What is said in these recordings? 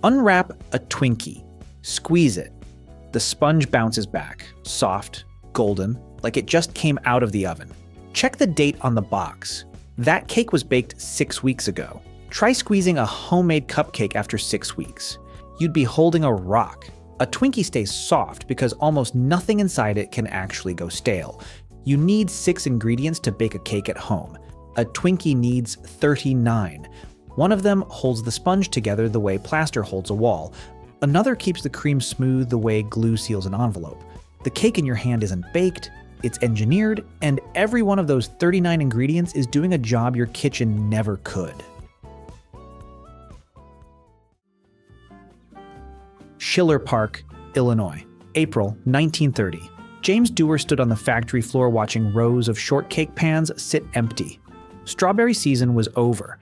Unwrap a Twinkie. Squeeze it. The sponge bounces back, soft, golden, like it just came out of the oven. Check the date on the box. That cake was baked 6 weeks ago. Try squeezing a homemade cupcake after 6 weeks. You'd be holding a rock. A Twinkie stays soft because almost nothing inside it can actually go stale. You need 6 ingredients to bake a cake at home. A Twinkie needs 39. One of them holds the sponge together the way plaster holds a wall. Another keeps the cream smooth the way glue seals an envelope. The cake in your hand isn't baked, it's engineered, and every one of those 39 ingredients is doing a job your kitchen never could. Schiller Park, Illinois, April 1930. James Dewar stood on the factory floor watching rows of shortcake pans sit empty. Strawberry season was over.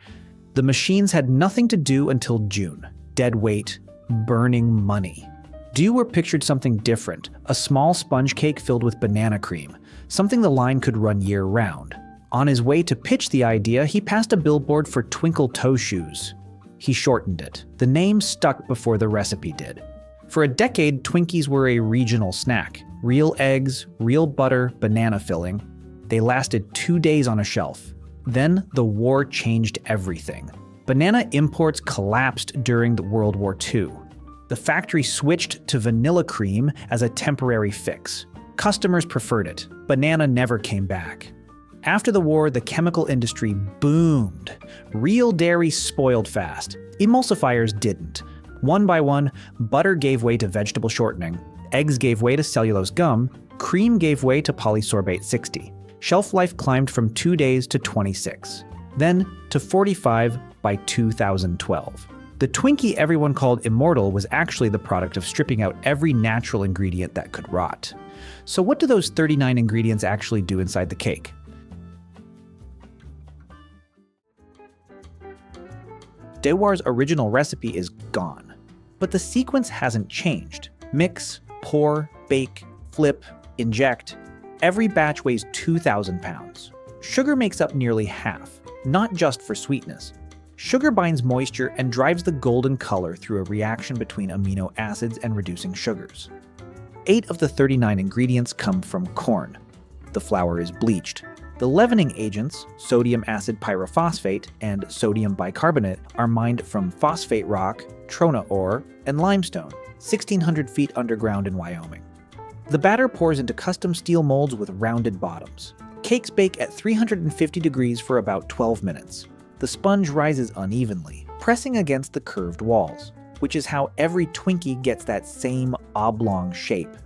The machines had nothing to do until June. Dead weight, burning money. Dewar pictured something different, a small sponge cake filled with banana cream, something the line could run year-round. On his way to pitch the idea, he passed a billboard for Twinkle Toe Shoes. He shortened it. The name stuck before the recipe did. For a decade, Twinkies were a regional snack. Real eggs, real butter, banana filling. They lasted 2 days on a shelf. Then the war changed everything. Banana imports collapsed during World War II. The factory switched to vanilla cream as a temporary fix. Customers preferred it. Banana never came back. After the war, the chemical industry boomed. Real dairy spoiled fast. Emulsifiers didn't. One by one, butter gave way to vegetable shortening, eggs gave way to cellulose gum, cream gave way to polysorbate 60. Shelf life climbed from 2 days to 26, then to 45 by 2012. The Twinkie everyone called immortal was actually the product of stripping out every natural ingredient that could rot. So what do those 39 ingredients actually do inside the cake? Dewar's original recipe is gone, but the sequence hasn't changed. Mix, pour, bake, flip, inject. Every batch weighs 2,000 pounds. Sugar makes up nearly half, not just for sweetness. Sugar binds moisture and drives the golden color through a reaction between amino acids and reducing sugars. 8 of the 39 ingredients come from corn. The flour is bleached. The leavening agents, sodium acid pyrophosphate and sodium bicarbonate, are mined from phosphate rock, trona ore, and limestone, 1,600 feet underground in Wyoming. The batter pours into custom steel molds with rounded bottoms. Cakes bake at 350 degrees for about 12 minutes. The sponge rises unevenly, pressing against the curved walls, which is how every Twinkie gets that same oblong shape.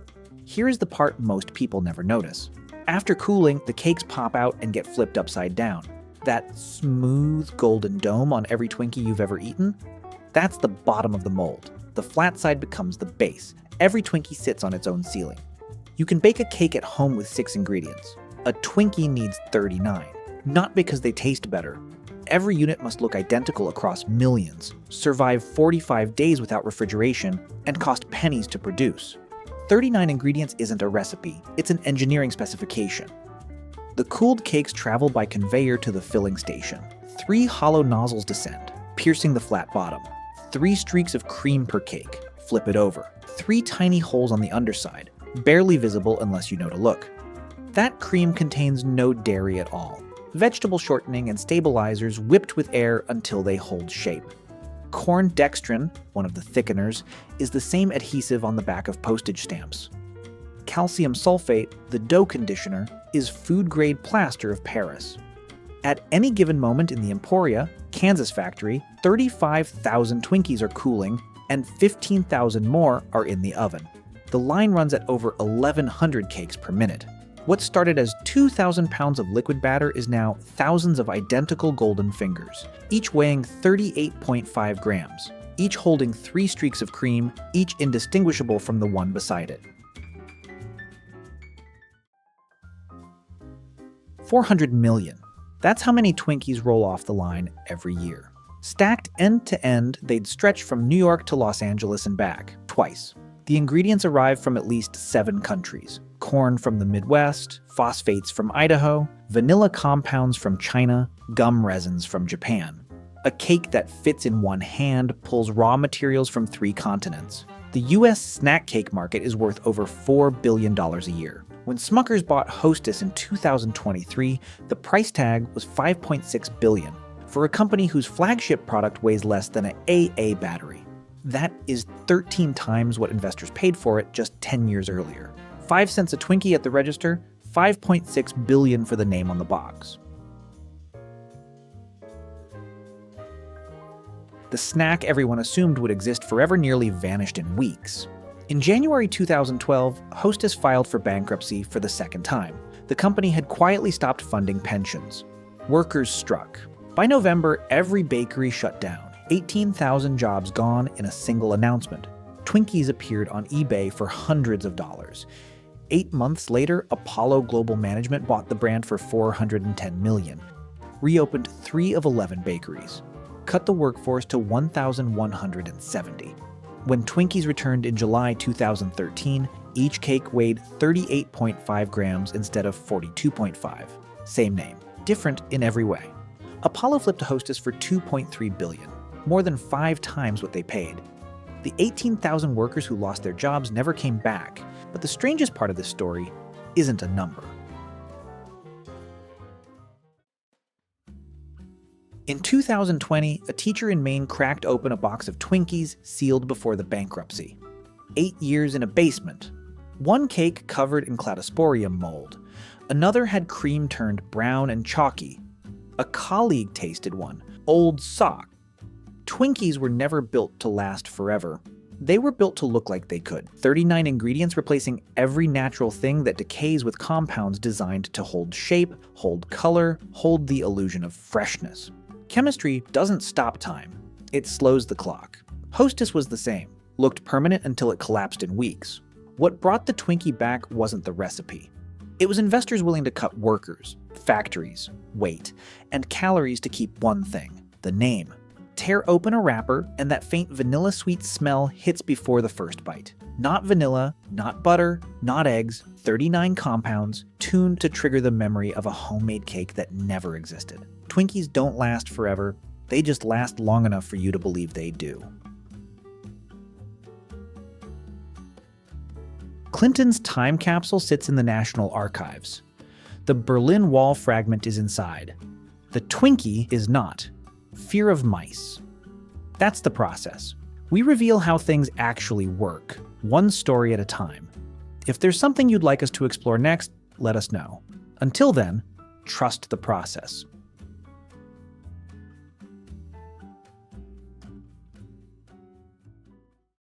Here is the part most people never notice. After cooling, the cakes pop out and get flipped upside down. That smooth golden dome on every Twinkie you've ever eaten? That's the bottom of the mold. The flat side becomes the base. Every Twinkie sits on its own ceiling. You can bake a cake at home with 6 ingredients. A Twinkie needs 39, not because they taste better. Every unit must look identical across millions, survive 45 days without refrigeration, and cost pennies to produce. 39 ingredients isn't a recipe, it's an engineering specification. The cooled cakes travel by conveyor to the filling station. 3 hollow nozzles descend, piercing the flat bottom. 3 streaks of cream per cake. Flip it over. 3 tiny holes on the underside, barely visible unless you know to look. That cream contains no dairy at all. Vegetable shortening and stabilizers whipped with air until they hold shape. Corn dextrin, one of the thickeners, is the same adhesive on the back of postage stamps. Calcium sulfate, the dough conditioner, is food-grade plaster of Paris. At any given moment in the Emporia, Kansas factory, 35,000 Twinkies are cooling and 15,000 more are in the oven. The line runs at over 1,100 cakes per minute. What started as 2,000 pounds of liquid batter is now thousands of identical golden fingers, each weighing 38.5 grams, each holding 3 streaks of cream, each indistinguishable from the one beside it. 400 million. That's how many Twinkies roll off the line every year. Stacked end to end, they'd stretch from New York to Los Angeles and back, twice. The ingredients arrive from at least 7 countries. Corn from the Midwest, phosphates from Idaho, vanilla compounds from China, gum resins from Japan. A cake that fits in one hand pulls raw materials from 3 continents. The US snack cake market is worth over $4 billion a year. When Smucker's bought Hostess in 2023, the price tag was $5.6 billion for a company whose flagship product weighs less than an AA battery. That is 13 times what investors paid for it just 10 years earlier. 5 cents a Twinkie at the register, $5.6 billion for the name on the box. The snack everyone assumed would exist forever nearly vanished in weeks. In January 2012, Hostess filed for bankruptcy for the second time. The company had quietly stopped funding pensions. Workers struck. By November, every bakery shut down. 18,000 jobs gone in a single announcement. Twinkies appeared on eBay for hundreds of dollars. 8 months later, Apollo Global Management bought the brand for $410 million. Reopened 3 of 11 bakeries. Cut the workforce to 1,170. When Twinkies returned in July 2013, each cake weighed 38.5 grams instead of 42.5. Same name, different in every way. Apollo flipped to Hostess for $2.3 billion, more than 5 times what they paid. The 18,000 workers who lost their jobs never came back, but the strangest part of this story isn't a number. In 2020, a teacher in Maine cracked open a box of Twinkies sealed before the bankruptcy. 8 years in a basement. One cake covered in cladosporium mold. Another had cream turned brown and chalky. A colleague tasted one. Old sock. Twinkies were never built to last forever. They were built to look like they could. 39 ingredients replacing every natural thing that decays with compounds designed to hold shape, hold color, hold the illusion of freshness. Chemistry doesn't stop time. It slows the clock. Hostess was the same. Looked permanent until it collapsed in weeks. What brought the Twinkie back wasn't the recipe. It was investors willing to cut workers, factories, weight, and calories to keep one thing, the name. Tear open a wrapper, and that faint vanilla sweet smell hits before the first bite. Not vanilla, not butter, not eggs, 39 compounds, tuned to trigger the memory of a homemade cake that never existed. Twinkies don't last forever, they just last long enough for you to believe they do. Clinton's time capsule sits in the National Archives. The Berlin Wall fragment is inside. The Twinkie is not. Fear of mice. That's the process. We reveal how things actually work, one story at a time. If there's something you'd like us to explore next, let us know. Until then, trust the process.